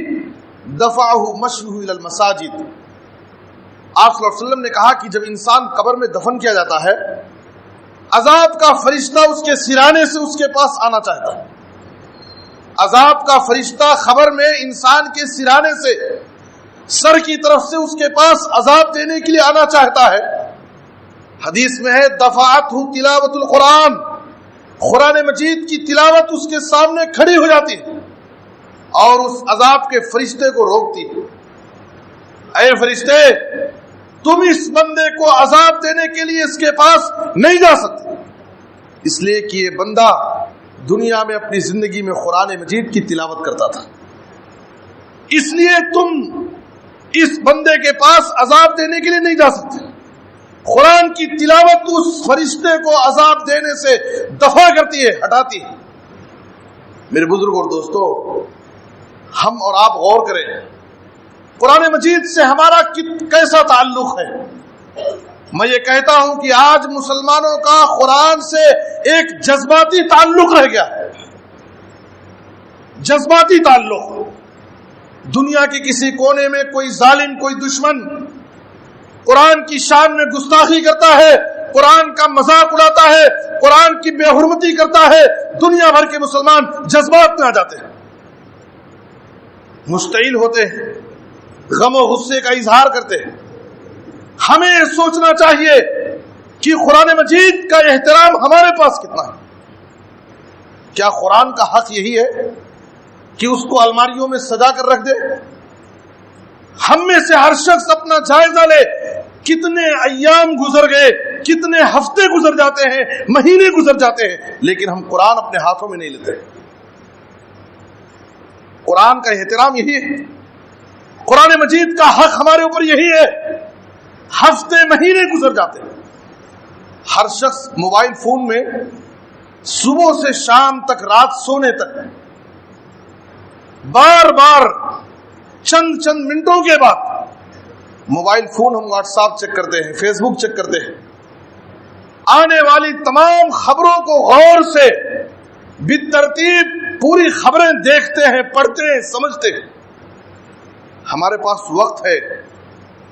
دفعه مشیہ الی المساجد۔ آپ صلی اللہ علیہ وسلم نے کہا کہ جب انسان قبر میں دفن کیا جاتا ہے، عذاب کا فرشتہ اس کے سرانے سے اس کے پاس آنا چاہتا ہے۔ عذاب کا فرشتہ خبر میں انسان کے سرانے سے، سر کی طرف سے اس کے پاس عذاب دینے کے لیے آنا چاہتا ہے۔ حدیث میں ہے دفعتہ تلاوت القرآن، قرآن مجید کی تلاوت اس کے سامنے کھڑی ہو جاتی ہے اور اس عذاب کے فرشتے کو روکتی ہے۔ اے فرشتے، تم اس بندے کو عذاب دینے کے لیے اس کے پاس نہیں جا سکتے، اس لیے کہ یہ بندہ دنیا میں اپنی زندگی میں قرآن مجید کی تلاوت کرتا تھا، اس لیے تم اس بندے کے پاس عذاب دینے کے لیے نہیں جا سکتے۔ قرآن کی تلاوت اس فرشتے کو عذاب دینے سے دفع کرتی ہے، ہٹاتی ہے۔ میرے بزرگ اور دوستو، ہم اور آپ غور کریں، قرآن مجید سے ہمارا کیسا تعلق ہے۔ میں یہ کہتا ہوں کہ آج مسلمانوں کا قرآن سے ایک جذباتی تعلق رہ گیا ہے، جذباتی تعلق۔ دنیا کے کسی کونے میں کوئی ظالم، کوئی دشمن قرآن کی شان میں گستاخی کرتا ہے، قرآن کا مذاق اڑاتا ہے، قرآن کی بے حرمتی کرتا ہے، دنیا بھر کے مسلمان جذبات میں آ جاتے ہیں، مشتعل ہوتے ہیں، غم و غصے کا اظہار کرتے ہیں۔ ہمیں سوچنا چاہیے کہ قرآن مجید کا احترام ہمارے پاس کتنا ہے۔ کیا قرآن کا حق یہی ہے کہ اس کو الماریوں میں سجا کر رکھ دے؟ ہم میں سے ہر شخص اپنا جائزہ لے، کتنے ایام گزر گئے، کتنے ہفتے گزر جاتے ہیں، مہینے گزر جاتے ہیں، لیکن ہم قرآن اپنے ہاتھوں میں نہیں لیتے۔ قرآن کا احترام یہی ہے، قرآن مجید کا حق ہمارے اوپر یہی ہے۔ ہفتے مہینے گزر جاتے ہیں، ہر شخص موبائل فون میں صبح سے شام تک، رات سونے تک، بار بار چند منٹوں کے بعد موبائل فون ہم واٹس ایپ چیک کرتے ہیں، فیس بک چیک کرتے ہیں، آنے والی تمام خبروں کو غور سے بالترتیب پوری خبریں دیکھتے ہیں، پڑھتے ہیں، سمجھتے ہیں۔ ہمارے پاس وقت ہے،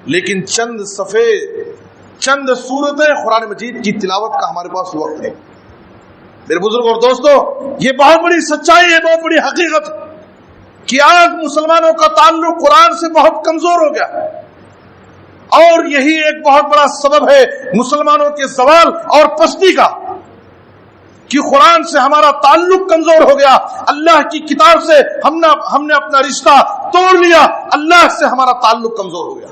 لیکن چند صفحے، چند سورتیں قرآن مجید کی تلاوت کا ہمارے پاس وقت نہیں۔ میرے بزرگ اور دوستو، یہ بہت بڑی سچائی ہے، بہت بڑی حقیقت کہ آج مسلمانوں کا تعلق قرآن سے بہت کمزور ہو گیا، اور یہی ایک بہت بڑا سبب ہے مسلمانوں کے زوال اور پستی کا، کہ قرآن سے ہمارا تعلق کمزور ہو گیا، اللہ کی کتاب سے ہم نے اپنا رشتہ توڑ لیا، اللہ سے ہمارا تعلق کمزور ہو گیا۔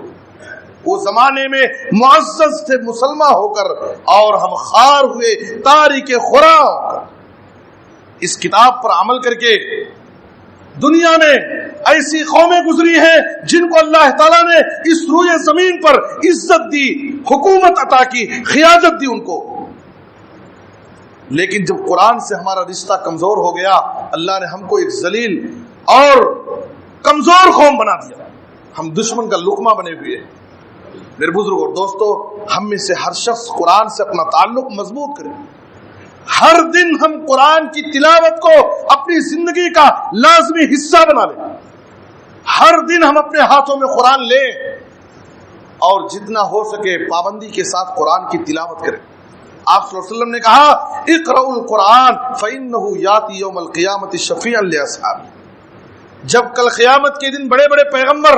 وہ زمانے میں معزز تھے مسلمان ہو کر، اور ہم خار ہوئے تاریک خرا۔ اس کتاب پر عمل کر کے دنیا میں ایسی قومیں گزری ہیں جن کو اللہ تعالیٰ نے اس روئے زمین پر عزت دی، حکومت عطا کی، قیادت دی ان کو، لیکن جب قرآن سے ہمارا رشتہ کمزور ہو گیا، اللہ نے ہم کو ایک ذلیل اور کمزور قوم بنا دیا، ہم دشمن کا لقمہ بنے ہوئے ہیں۔ میرے بزرگ اور دوستو، ہم میں سے ہر شخص قرآن سے اپنا تعلق مضبوط کرے، ہر دن ہم قرآن کی تلاوت کو اپنی زندگی کا لازمی حصہ بنا لیں، ہر دن ہم اپنے ہاتھوں میں قرآن لیں، اور جتنا ہو سکے پابندی کے ساتھ قرآن کی تلاوت کریں۔ آپ صلی اللہ علیہ وسلم نے کہا، اقرؤوا القرآن فإنه یاتی یوم القیامت شفیعا لأصحابہ۔ جب کل قیامت کے دن بڑے بڑے پیغمبر،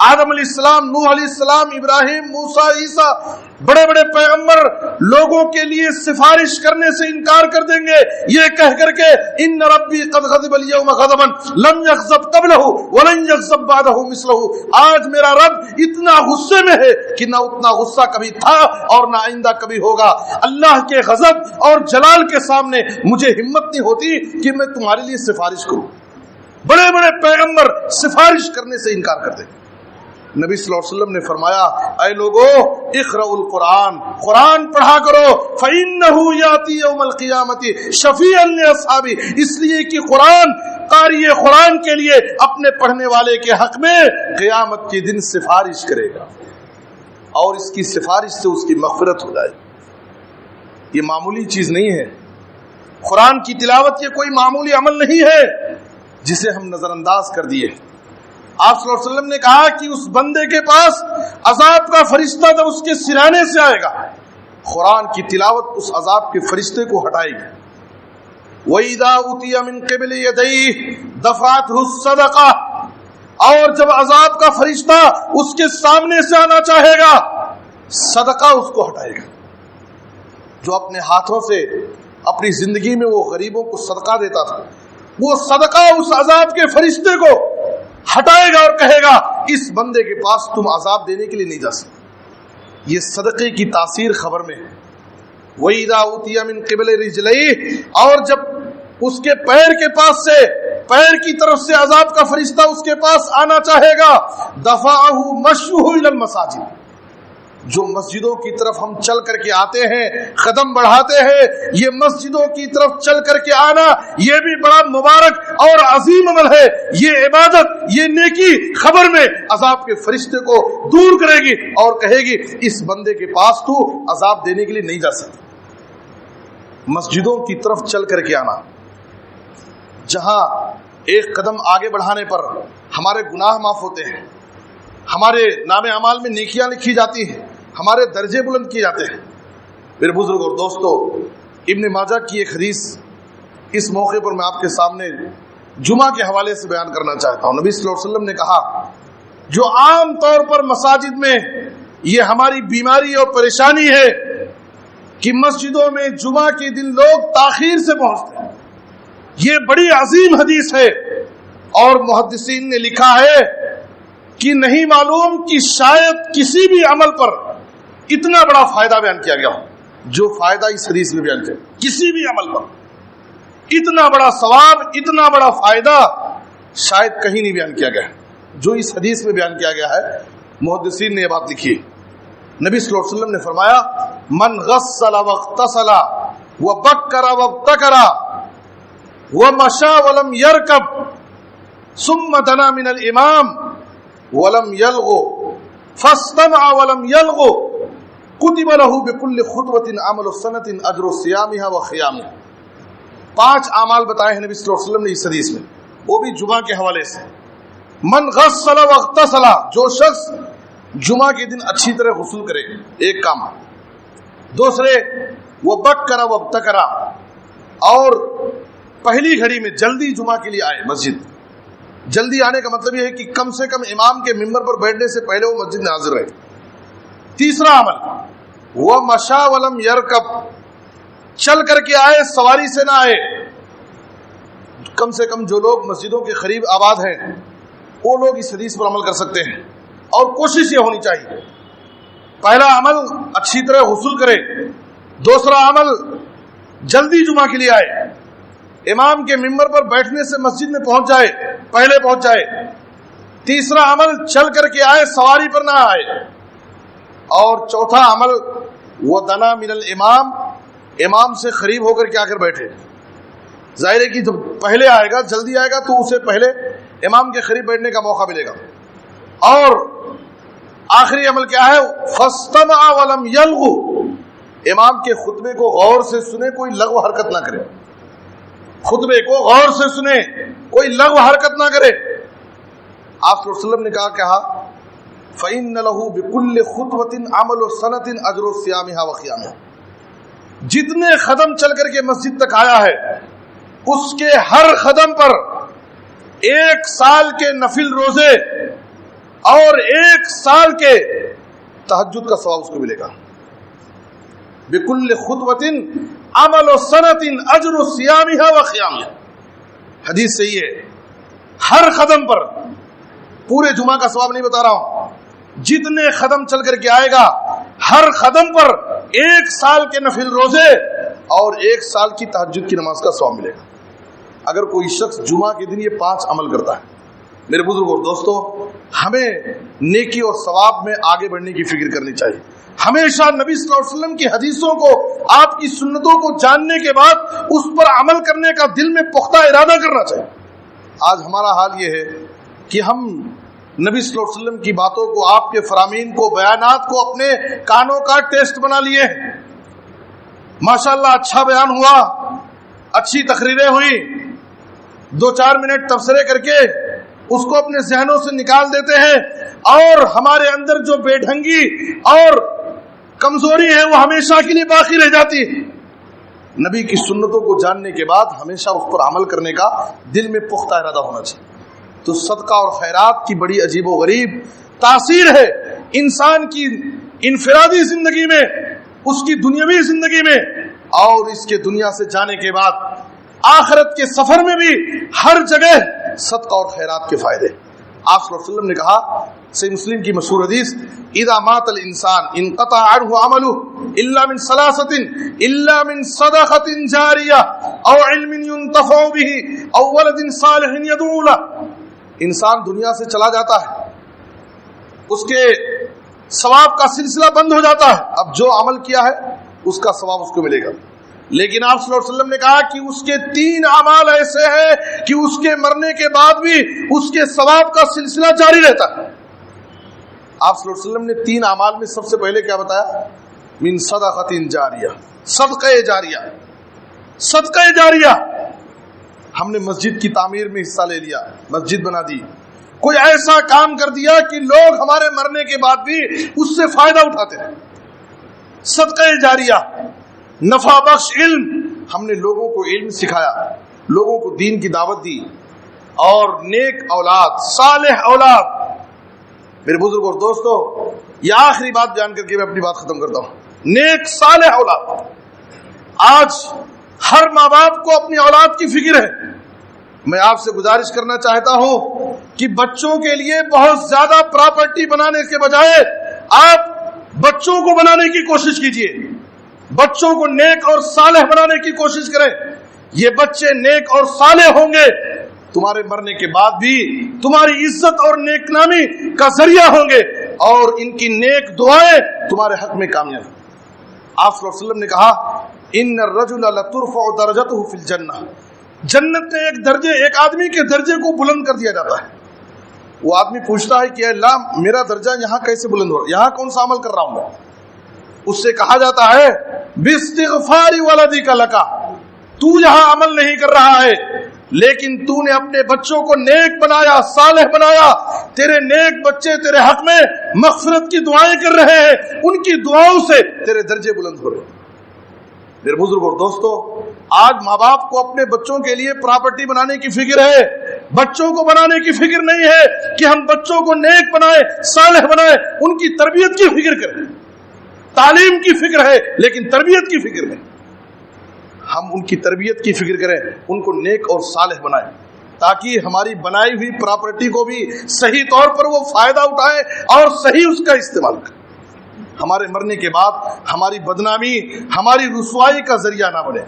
آدم علیہ السلام، نوح علیہ السلام، ابراہیم، موسیٰ، عیسیٰ، بڑے بڑے پیغمبر لوگوں کے لیے سفارش کرنے سے انکار کر دیں گے، یہ کہہ کر کے ان ربی قد غضب اليوم غضبا لم يغضب قبلہ ولن يغضب بعدہ مثلہ۔ آج میرا رب اتنا غصے میں ہے کہ نہ اتنا غصہ کبھی تھا اور نہ آئندہ کبھی ہوگا۔ اللہ کے غضب اور جلال کے سامنے مجھے ہمت نہیں ہوتی کہ میں تمہارے لیے سفارش کروں۔ بڑے بڑے پیغمبر سفارش کرنے سے انکار کرتے۔ نبی صلی اللہ علیہ وسلم نے فرمایا، اے لوگو اقرؤوا القرآن، قرآن پڑھا کرو، فإنه یاتی یوم القیامت شفیعا لأصحابہ، اس لیے کہ قرآن، قاری قرآن کے لیے اپنے پڑھنے والے کے حق میں قیامت کے دن سفارش کرے گا، اور اس کی سفارش سے اس کی مغفرت ہو جائے گی۔ یہ معمولی چیز نہیں ہے، قرآن کی تلاوت یہ کوئی معمولی عمل نہیں ہے جسے ہم نظر انداز کر دیے۔ آپ صلی اللہ علیہ وسلم نے کہا کہ اس بندے کے پاس عذاب کا فرشتہ جب اس کے سرانے سے آئے گا، قرآن کی تلاوت اس عذاب کے فرشتے کو ہٹائے گی۔ وَإِذَا أُوتِيَ مِن قِبْلِ يَدَيْهِ دَفَعَتْهُ الصَّدَقَةُ، اور جب عذاب کا فرشتہ اس کے سامنے سے آنا چاہے گا، صدقہ اس کو ہٹائے گا۔ جو اپنے ہاتھوں سے اپنی زندگی میں وہ غریبوں کو صدقہ دیتا تھا، وہ صدقہ اس عذاب کے فرشتے کو ہٹائے گا اور کہے گا، اس بندے کے پاس تم عذاب دینے کے لیے نہیں جا سکتے۔ یہ صدقے کی تاثیر خبر میں ہے۔ وَإِذَا أُوتِيَ مِن قِبْلِ رِجْلَيْهِ، اور جب اس کے پیر کے پاس سے، پیر کی طرف سے عذاب کا فرشتہ اس کے پاس آنا چاہے گا، دَفَعَهُ مَشْيُهُ إِلَى الْمَسَاجِدِ، جو مسجدوں کی طرف ہم چل کر کے آتے ہیں، قدم بڑھاتے ہیں، یہ مسجدوں کی طرف چل کر کے آنا یہ بھی بڑا مبارک اور عظیم عمل ہے۔ یہ عبادت، یہ نیکی خبر میں عذاب کے فرشتے کو دور کرے گی اور کہے گی، اس بندے کے پاس تو عذاب دینے کے لیے نہیں جا سکتا۔ مسجدوں کی طرف چل کر کے آنا، جہاں ایک قدم آگے بڑھانے پر ہمارے گناہ معاف ہوتے ہیں، ہمارے نام اعمال میں نیکیاں لکھی جاتی ہیں، ہمارے درجے بلند کیے جاتے ہیں۔ میرے بزرگ اور دوستو، ابن ماجہ کی ایک حدیث اس موقع پر میں آپ کے سامنے جمعہ کے حوالے سے بیان کرنا چاہتا ہوں۔ نبی صلی اللہ علیہ وسلم نے کہا جو عام طور پر مساجد میں یہ ہماری بیماری اور پریشانی ہے کہ مسجدوں میں جمعہ کے دن لوگ تاخیر سے پہنچتے ہیں، یہ بڑی عظیم حدیث ہے، اور محدثین نے لکھا ہے کہ نہیں معلوم کہ شاید کسی بھی عمل پر اتنا بڑا فائدہ بیان کیا گیا ہو جو فائدہ اس حدیث میں بیان کیا، کسی بھی عمل پر اتنا بڑا ثواب، اتنا بڑا فائدہ شاید کہیں نہیں بیان کیا گیا جو اس حدیث میں بیان کیا گیا ہے۔ محدثین نے یہ بات لکھی، نبی صلی اللہ علیہ وسلم نے فرمایا من غسل واغتسل وبکر وابتکر ومشى ولم يركب ثم دنا من الامام ولم يلغ فاستمع ولم يلغ كتب له بكل خطوة عمل السنة اجر صيامها وقيامها۔ 5 اعمال بتائے ہیں نبی صلی اللہ علیہ وسلم نے اس حدیث میں، وہ بھی جمعہ کے حوالے سے۔ من غسل واغتسل، جو شخص جمعہ کے دن اچھی طرح غسل کرے، ایک کام۔ دوسرے وبکر وابتکر، اور پہلی گھڑی میں جلدی جمعہ کے لیے آئے مسجد۔ جلدی آنے کا مطلب یہ ہے کہ کم سے کم امام کے ممبر پر بیٹھنے سے پہلے وہ مسجد میں حاضر رہے۔ تیسرا عمل ومشى ولم يركب، چل کر کے آئے، سواری سے نہ آئے۔ کم سے کم جو لوگ مسجدوں کے قریب آباد ہیں وہ لوگ اس حدیث پر عمل کر سکتے ہیں، اور کوشش یہ ہونی چاہیے پہلا عمل اچھی طرح غسل کرے، دوسرا عمل جلدی جمعہ کے لیے آئے، امام کے ممبر پر بیٹھنے سے مسجد میں پہنچ جائے، پہلے پہنچ جائے، تیسرا عمل چل کر کے آئے، سواری پر نہ آئے، اور چوتھا عمل وہ دنا من الامام، امام سے قریب ہو کر کے آ کر بیٹھے۔ ظاہر ہے کہ جب پہلے آئے گا، جلدی آئے گا، تو اسے پہلے امام کے قریب بیٹھنے کا موقع ملے گا۔ اور آخری عمل کیا ہے؟ فاستمع ولم یلغ، امام کے خطبے کو غور سے سنے، کوئی لغو حرکت نہ کرے، خطبے کو غور سے سنے، کوئی لغو حرکت نہ کرے۔ آپ صلی اللہ علیہ وسلم نے کہا فَإِنَّ لَهُ بِكُلِّ خُطْوَةٍ عَمَلُ سَنَةٍ أَجْرُ صِيَامِهَا وَقِيَامِهَا، جتنے قدم چل کر کے مسجد تک آیا ہے اس کے ہر قدم پر 1 سال کے نفل روزے اور 1 سال کے تہجد کا ثواب اس کو ملے گا۔ بِكُلِّ خُطْوَةٍ عَمَلُ سَنَةٍ أَجْرُ صِيَامِهَا وَقِيَامِهَا، حدیث صحیح ہے۔ ہر قدم پر، پورے جمعہ کا ثواب نہیں بتا رہا ہوں، جتنے قدم چل کر کے آئے گا ہر قدم پر 1 سال کے نفل روزے اور 1 سال کی تہجد کی نماز کا ثواب ملے گا۔ اگر کوئی شخص جمعہ کے دن یہ 5 عمل کرتا ہے، میرے بزرگوں دوستو، ہمیں نیکی اور ثواب میں آگے بڑھنے کی فکر کرنی چاہیے۔ ہمیشہ نبی صلی اللہ علیہ وسلم کی حدیثوں کو، آپ کی سنتوں کو جاننے کے بعد اس پر عمل کرنے کا دل میں پختہ ارادہ کرنا چاہیے۔ آج ہمارا حال یہ ہے کہ ہم نبی صلی اللہ علیہ وسلم کی باتوں کو، آپ کے فرامین کو، بیانات کو اپنے کانوں کا ٹیسٹ بنا لیے ہیں۔ ماشاءاللہ اچھا بیان ہوا، اچھی تقریریں ہوئی، 2-4 منٹ تبصرے کر کے اس کو اپنے ذہنوں سے نکال دیتے ہیں، اور ہمارے اندر جو بے ڈھنگی اور کمزوری ہے وہ ہمیشہ کے لیے باقی رہ جاتی ہے۔ نبی کی سنتوں کو جاننے کے بعد ہمیشہ اس پر عمل کرنے کا دل میں پختہ ارادہ ہونا چاہیے۔ تو صدقہ اور خیرات کی بڑی عجیب و غریب تاثیر ہے انسان کی انفرادی زندگی میں، اس کی دنیاوی زندگی میں، اور اس کے دنیا سے جانے کے بعد آخرت کے سفر میں بھی ہر جگہ صدقہ اور خیرات کے فائدے۔ آپ صلی اللہ علیہ وسلم نے کہا، صحیح مسلم کی مشہور حدیث، اذا مات الانسان انقطع عنه عمله الا من ثلاثه الا من صدقه جاريه او علم ينتفع به او ولد صالح يدعو له۔ انسان دنیا سے چلا جاتا ہے، اس کے ثواب کا سلسلہ بند ہو جاتا ہے، اب جو عمل کیا ہے اس کا ثواب اس کو ملے گا۔ لیکن آپ صلی اللہ علیہ وسلم نے کہا کہ اس کے 3 اعمال ایسے ہیں کہ اس کے مرنے کے بعد بھی اس کے ثواب کا سلسلہ جاری رہتا ہے۔ آپ صلی اللہ علیہ وسلم نے 3 اعمال میں سب سے پہلے کیا بتایا؟ من صدقۃ جاریہ، صدقہ جاریہ۔ صدقہ جاریہ، ہم نے مسجد کی تعمیر میں حصہ لے لیا، مسجد بنا دی، کوئی ایسا کام کر دیا کہ لوگ ہمارے مرنے کے بعد بھی اس سے فائدہ اٹھاتے ہیں، صدقہ جاریہ۔ نفع بخش علم، ہم نے لوگوں کو علم سکھایا، لوگوں کو دین کی دعوت دی، اور نیک اولاد، صالح اولاد۔ میرے بزرگ اور دوستو، یہ آخری بات بیان کر کے میں اپنی بات ختم کرتا ہوں۔ نیک صالح اولاد۔ آج ہر ماں باپ کو اپنی اولاد کی فکر ہے۔ میں آپ سے گزارش کرنا چاہتا ہوں کہ بچوں کے لیے بہت زیادہ پراپرٹی بنانے کے بجائے آپ بچوں کو بنانے کی کوشش کیجئے، بچوں کو نیک اور صالح بنانے کی کوشش کریں۔ یہ بچے نیک اور صالح ہوں گے، تمہارے مرنے کے بعد بھی تمہاری عزت اور نیک نامی کا ذریعہ ہوں گے، اور ان کی نیک دعائیں تمہارے حق میں کامیاب۔ آپ صلی اللہ علیہ وسلم نے کہا ان الرجل لترفع درجته فی الجنہ، جنت میں ایک آدمی کے درجے کو بلند کر دیا جاتا ہے۔ وہ آدمی پوچھتا ہے کہ اللہ میرا درجہ یہاں کیسے بلند ہو رہا ہے، یہاں کون سا عمل کر رہا ہوں میں؟ اس سے کہا جاتا ہے باستغفار ولدک لک، تو یہاں عمل نہیں کر رہا ہے لیکن تو نے اپنے بچوں کو نیک بنایا، صالح بنایا، تیرے نیک بچے تیرے حق میں مغفرت کی دعائیں کر رہے ہیں، ان کی دعاؤں سے تیرے درجے بلند ہو رہے ہیں۔ میرے بزرگ اور دوستو، آج ماں باپ کو اپنے بچوں کے لیے پراپرٹی بنانے کی فکر ہے، بچوں کو بنانے کی فکر نہیں ہے کہ ہم بچوں کو نیک بنائیں، صالح بنائیں، ان کی تربیت کی فکر کریں۔ تعلیم کی فکر ہے لیکن تربیت کی فکر نہیں۔ ہم ان کی تربیت کی فکر کریں، ان کو نیک اور صالح بنائیں، تاکہ ہماری بنائی ہوئی پراپرٹی کو بھی صحیح طور پر وہ فائدہ اٹھائے اور صحیح اس کا استعمال کریں۔ ہمارے مرنے کے بعد ہماری بدنامی، ہماری رسوائی کا ذریعہ نہ بنے۔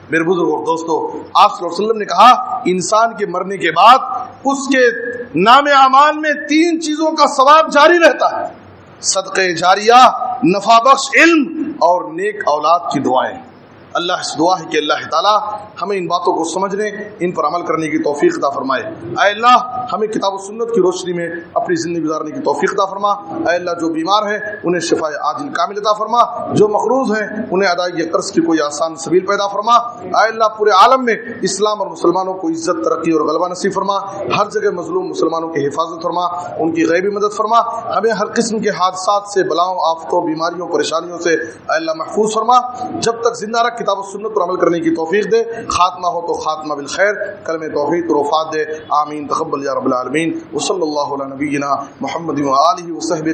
میرے بزرگ اور دوستو، آپ صلی اللہ علیہ وسلم نے کہا انسان کے مرنے کے بعد اس کے نام اعمال میں 3 چیزوں کا ثواب جاری رہتا ہے: صدقہ جاریہ، نفع بخش علم، اور نیک اولاد کی دعائیں۔ اللہ سے دعا ہے کہ اللہ تعالیٰ ہمیں ان باتوں کو سمجھنے، ان پر عمل کرنے کی توفیق عطا فرمائے۔ اے اللہ ہمیں کتاب و سنت کی روشنی میں اپنی زندگی گزارنے کی توفیق عطا فرما۔ اے اللہ جو بیمار ہیں انہیں شفاء عاجل کامل عطا فرما، جو مقروض ہیں انہیں ادائیگی قرض کی کوئی آسان سبیل پیدا فرما۔ اے اللہ پورے عالم میں اسلام اور مسلمانوں کو عزت، ترقی اور غلبہ نصیب فرما۔ ہر جگہ مظلوم مسلمانوں کی حفاظت فرما، ان کی غیبی مدد فرما۔ ہمیں ہر قسم کے حادثات سے، بلاؤں، آفتوں، بیماریوں، پریشانیوں سے اے اللہ محفوظ فرما۔ جب تک زندہ رکھ کتاب و سنت پر عمل کرنے کی توفیق دے، خاتمہ ہو تو خاتمہ بالخیر، کلمہ توحید اور وفات دے۔ آمین تقبل یا رب العالمین۔ وصلی اللہ علی نبینا محمد و آلہ وصحبہ